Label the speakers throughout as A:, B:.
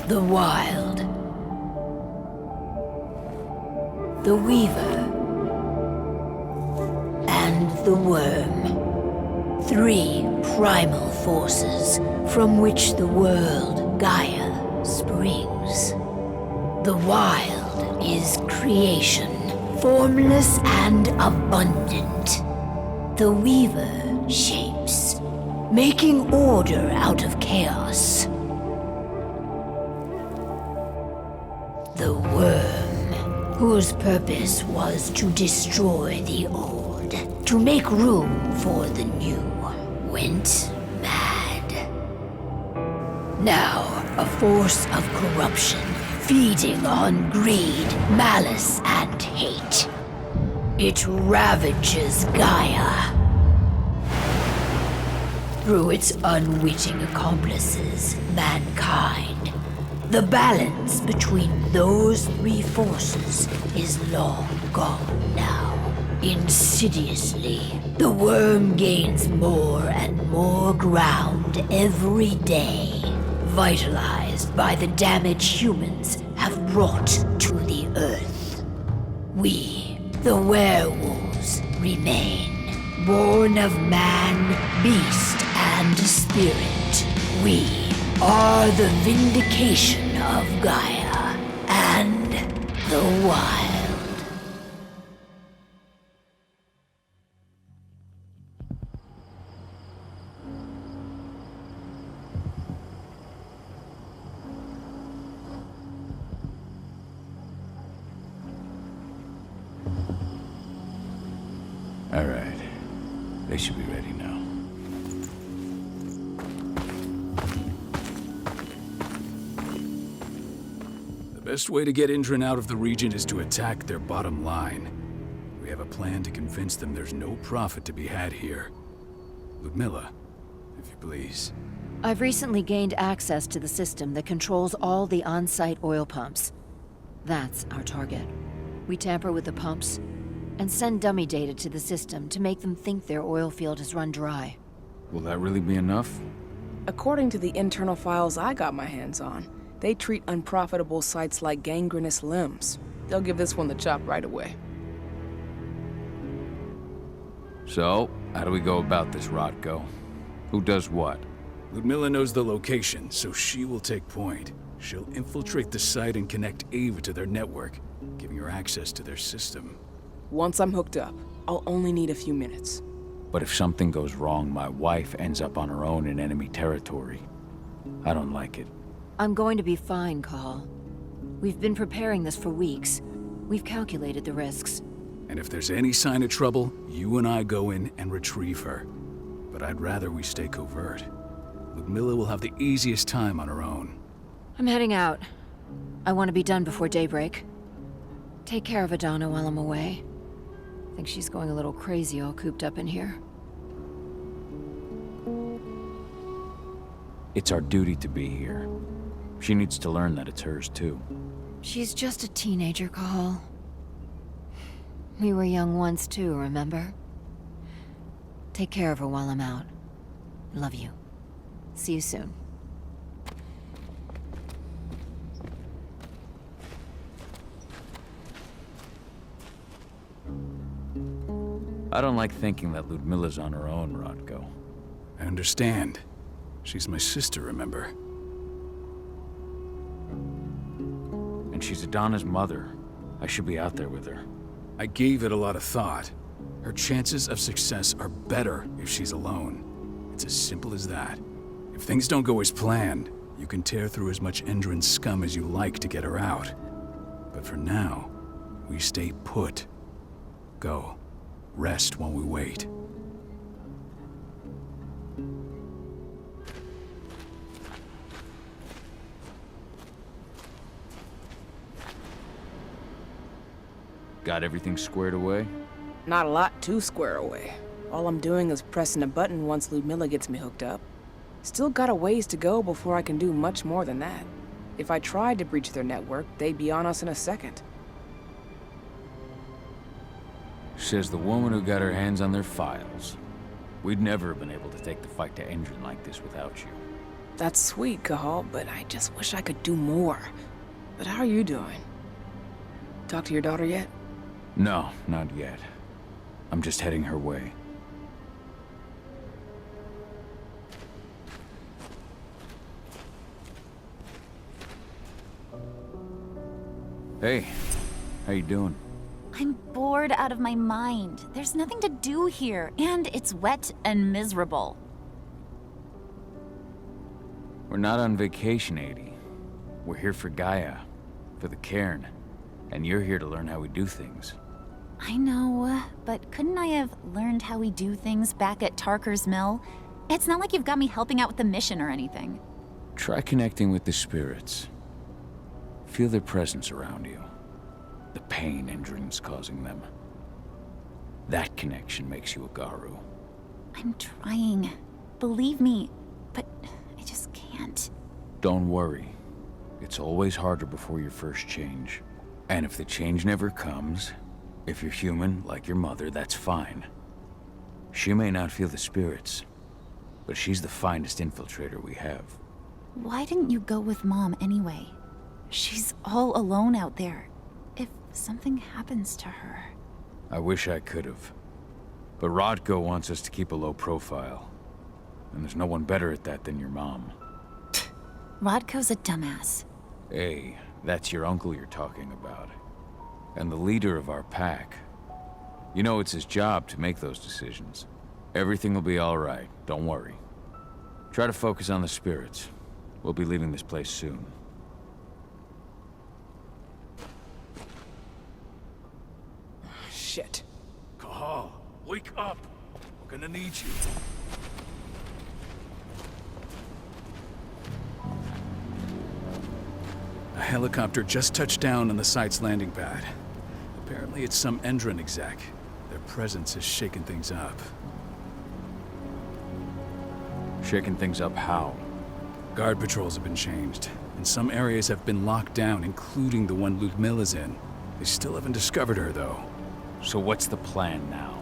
A: The Wild. The Weaver. And the Worm. 3 primal forces from which the world, Gaia, springs. The Wild is creation, formless and abundant. The Weaver shapes, making order out of chaos. The Worm, whose purpose was to destroy the old, to make room for the new, went mad. Now, a force of corruption, feeding on greed, malice, and hate. It ravages Gaia. Through its unwitting accomplices, mankind, the balance between those 3 forces is long gone now. Insidiously, the Worm gains more and more ground every day, vitalized by the damage humans have brought to the Earth. We, the werewolves, remain, born of man, beast, and spirit. We are the vindication of Gaia and the Wild.
B: All right. They should be ready now.
C: The best way to get Indran out of the region is to attack their bottom line. We have a plan to convince them there's no profit to be had here. Ludmilla, if you please.
D: I've recently gained access to the system that controls all the on-site oil pumps. That's our target. We tamper with the pumps and send dummy data to the system to make them think their oil field has run dry.
B: Will that really be enough?
E: According to the internal files I got my hands on, they treat unprofitable sites like gangrenous limbs. They'll give this one the chop right away.
B: So, how do we go about this, Rodko? Who does what?
C: Ludmilla knows the location, so she will take point. She'll infiltrate the site and connect Ava to their network, giving her access to their system.
E: Once I'm hooked up, I'll only need a few minutes.
B: But if something goes wrong, my wife ends up on her own in enemy territory. I don't like it.
D: I'm going to be fine, Call. We've been preparing this for weeks. We've calculated the risks.
C: And if there's any sign of trouble, you and I go in and retrieve her. But I'd rather we stay covert. Ludmilla will have the easiest time on her own.
D: I'm heading out. I want to be done before daybreak. Take care of Adana while I'm away. I think she's going a little crazy all cooped up in here.
B: It's our duty to be here. She needs to learn that it's hers too.
D: She's just a teenager, Call. We were young once too, remember? Take care of her while I'm out. Love you. See you soon.
B: I don't like thinking that Ludmilla's on her own, Rodko.
C: I understand. She's my sister, remember?
B: And she's Adana's mother. I should be out there with her.
C: I gave it a lot of thought. Her chances of success are better if she's alone. It's as simple as that. If things don't go as planned, you can tear through as much Indran scum as you like to get her out. But for now, we stay put. Go. Rest while we wait.
B: Got everything squared away?
E: Not a lot to square away. All I'm doing is pressing a button once Ludmilla gets me hooked up. Still got a ways to go before I can do much more than that. If I tried to breach their network, they'd be on us in a second.
B: Says the woman who got her hands on their files. We'd never have been able to take the fight to Indran like this without you.
E: That's sweet, Cahal, but I just wish I could do more. But how are you doing? Talk to your daughter yet?
B: No, not yet. I'm just heading her way. Hey, how you doing?
F: I'm bored out of my mind. There's nothing to do here, and it's wet and miserable.
B: We're not on vacation, Adie. We're here for Gaia, for the cairn, and you're here to learn how we do things.
F: I know, but couldn't I have learned how we do things back at Tarker's Mill? It's not like you've got me helping out with the mission or anything.
B: Try connecting with the spirits. Feel their presence around you. The pain Endron's causing them. That connection makes you a Garu.
F: I'm trying. Believe me, but I just can't.
B: Don't worry. It's always harder before your first change. And if the change never comes, if you're human, like your mother, that's fine. She may not feel the spirits, but she's the finest infiltrator we have.
F: Why didn't you go with Mom anyway? She's all alone out there. If something happens to her...
B: I wish I could have. But Rodko wants us to keep a low profile. And there's no one better at that than your mom.
F: Rodko's a dumbass.
B: Hey, that's your uncle you're talking about. And the leader of our pack. You know it's his job to make those decisions. Everything will be all right, don't worry. Try to focus on the spirits. We'll be leaving this place soon.
E: Shit.
C: Cahal, wake up! We're gonna need you. A helicopter just touched down on the site's landing pad. Apparently it's some Endron exec. Their presence has shaken things up.
B: Shaking things up how?
C: Guard patrols have been changed, and some areas have been locked down, including the one Ludmilla's in. They still haven't discovered her, though.
B: So what's the plan now?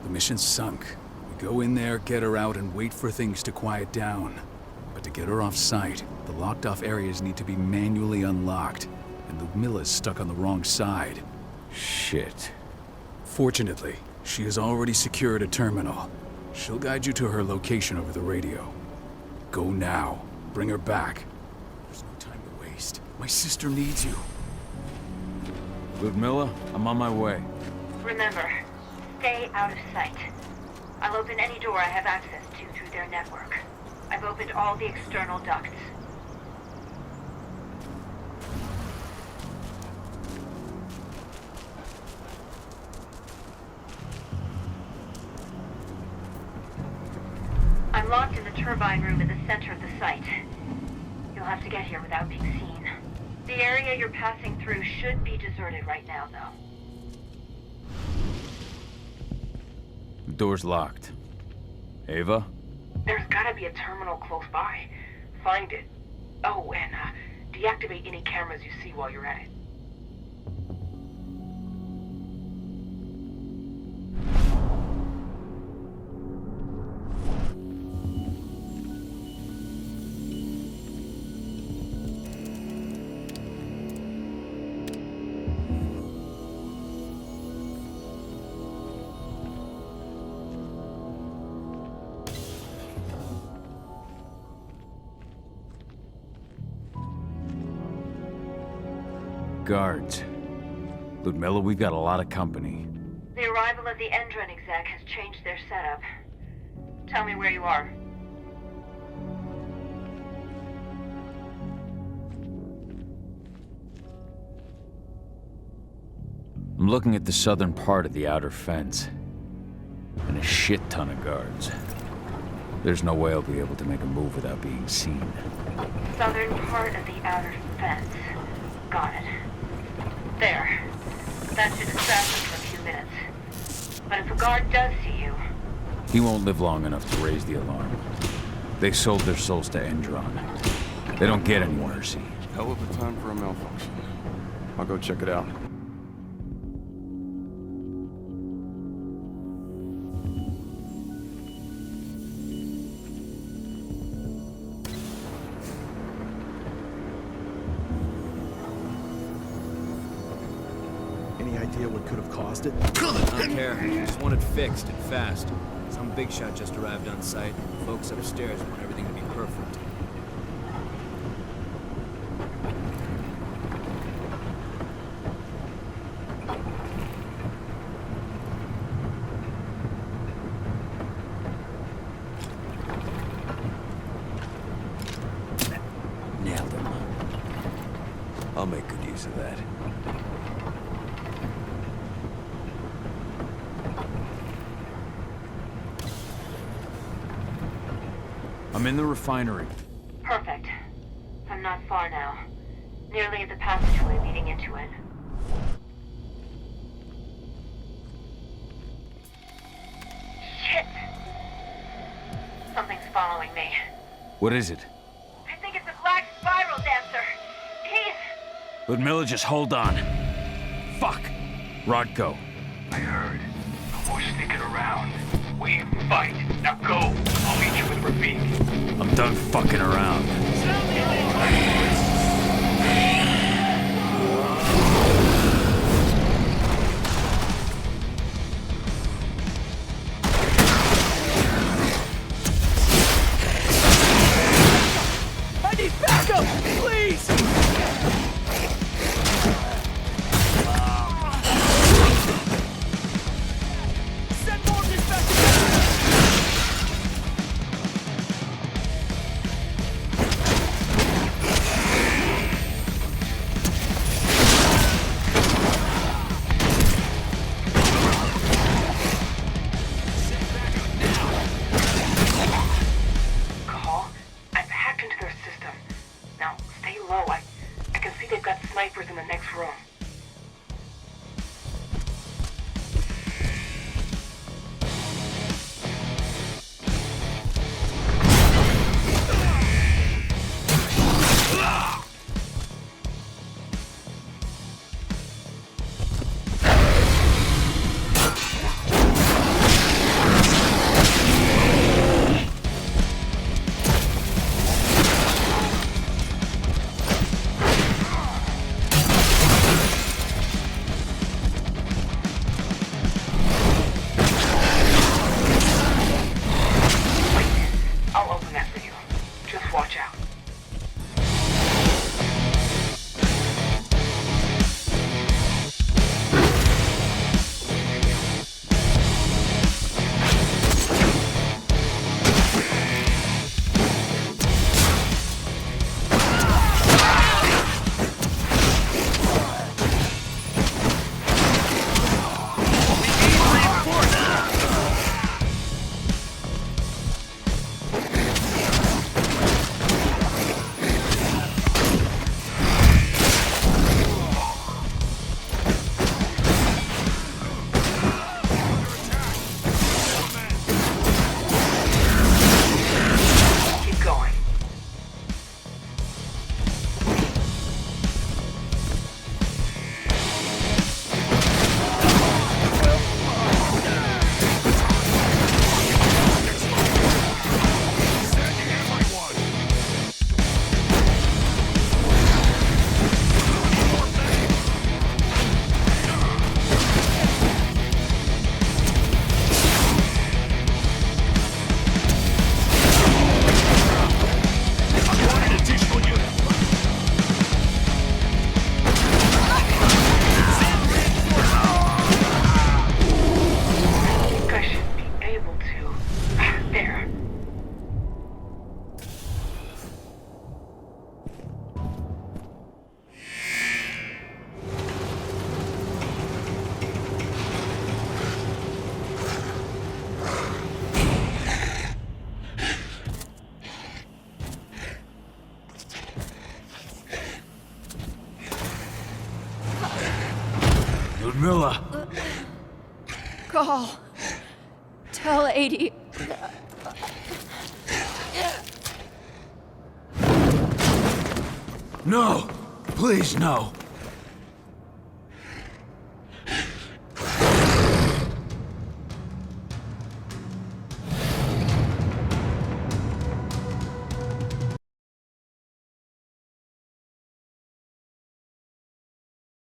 C: The mission's sunk. We go in there, get her out, and wait for things to quiet down. But to get her off site, the locked-off areas need to be manually unlocked, and Ludmilla's stuck on the wrong side.
B: Shit.
C: Fortunately, she has already secured a terminal. She'll guide you to her location over the radio. Go now. Bring her back. There's no time to waste. My sister needs you.
B: Ludmilla, I'm on my way.
A: Remember, stay out of sight. I'll open any door I have access to through their network. I've opened all the external ducts. I'm locked in the turbine room in the center of the site. You'll have to get here without being seen. The area you're passing through should be deserted right now, though.
B: The door's locked. Ava?
E: There's gotta be a terminal close by. Find it. Oh, and deactivate any cameras you see while you're at it.
B: Guards. Ludmilla, we've got a lot of company.
A: The arrival of the Endron exec has changed their setup. Tell me where you are.
B: I'm looking at the southern part of the outer fence. And a shit ton of guards. There's no way I'll be able to make a move without being seen.
A: Southern part of the outer fence. Got it. There. That should distract them for a few minutes. But if a guard does see you...
B: He won't live long enough to raise the alarm. They sold their souls to Endron. They don't get any mercy.
G: Hell of a time for a malfunction. I'll go check it out.
C: idea what could have caused it?
H: I don't care. Just want it fixed and fast. Some big shot just arrived on site. Folks upstairs want everything to be perfect.
B: Nailed him. I'll make good use of that. I'm in the refinery.
A: Perfect. I'm not far now. Nearly at the passageway leading into it. Shit! Something's following me.
B: What is it?
A: I think it's a black spiral dancer. He's...
B: Ludmilla, just hold on. Fuck! Rodko.
I: I heard. No more sneaking around. We ain't fight. Now go. I'll meet you with Rafik.
B: I'm done fucking around.
C: I need backup! Please! Send more dispatchers!
A: Call? I've hacked into their system. Now, stay low. I can see they've got snipers in the next room. I'll open that for you. Just watch out. Keep going. I think I should be able to. There.
B: Ludmilla!
D: Call. Tell 80.
B: No! Please, no!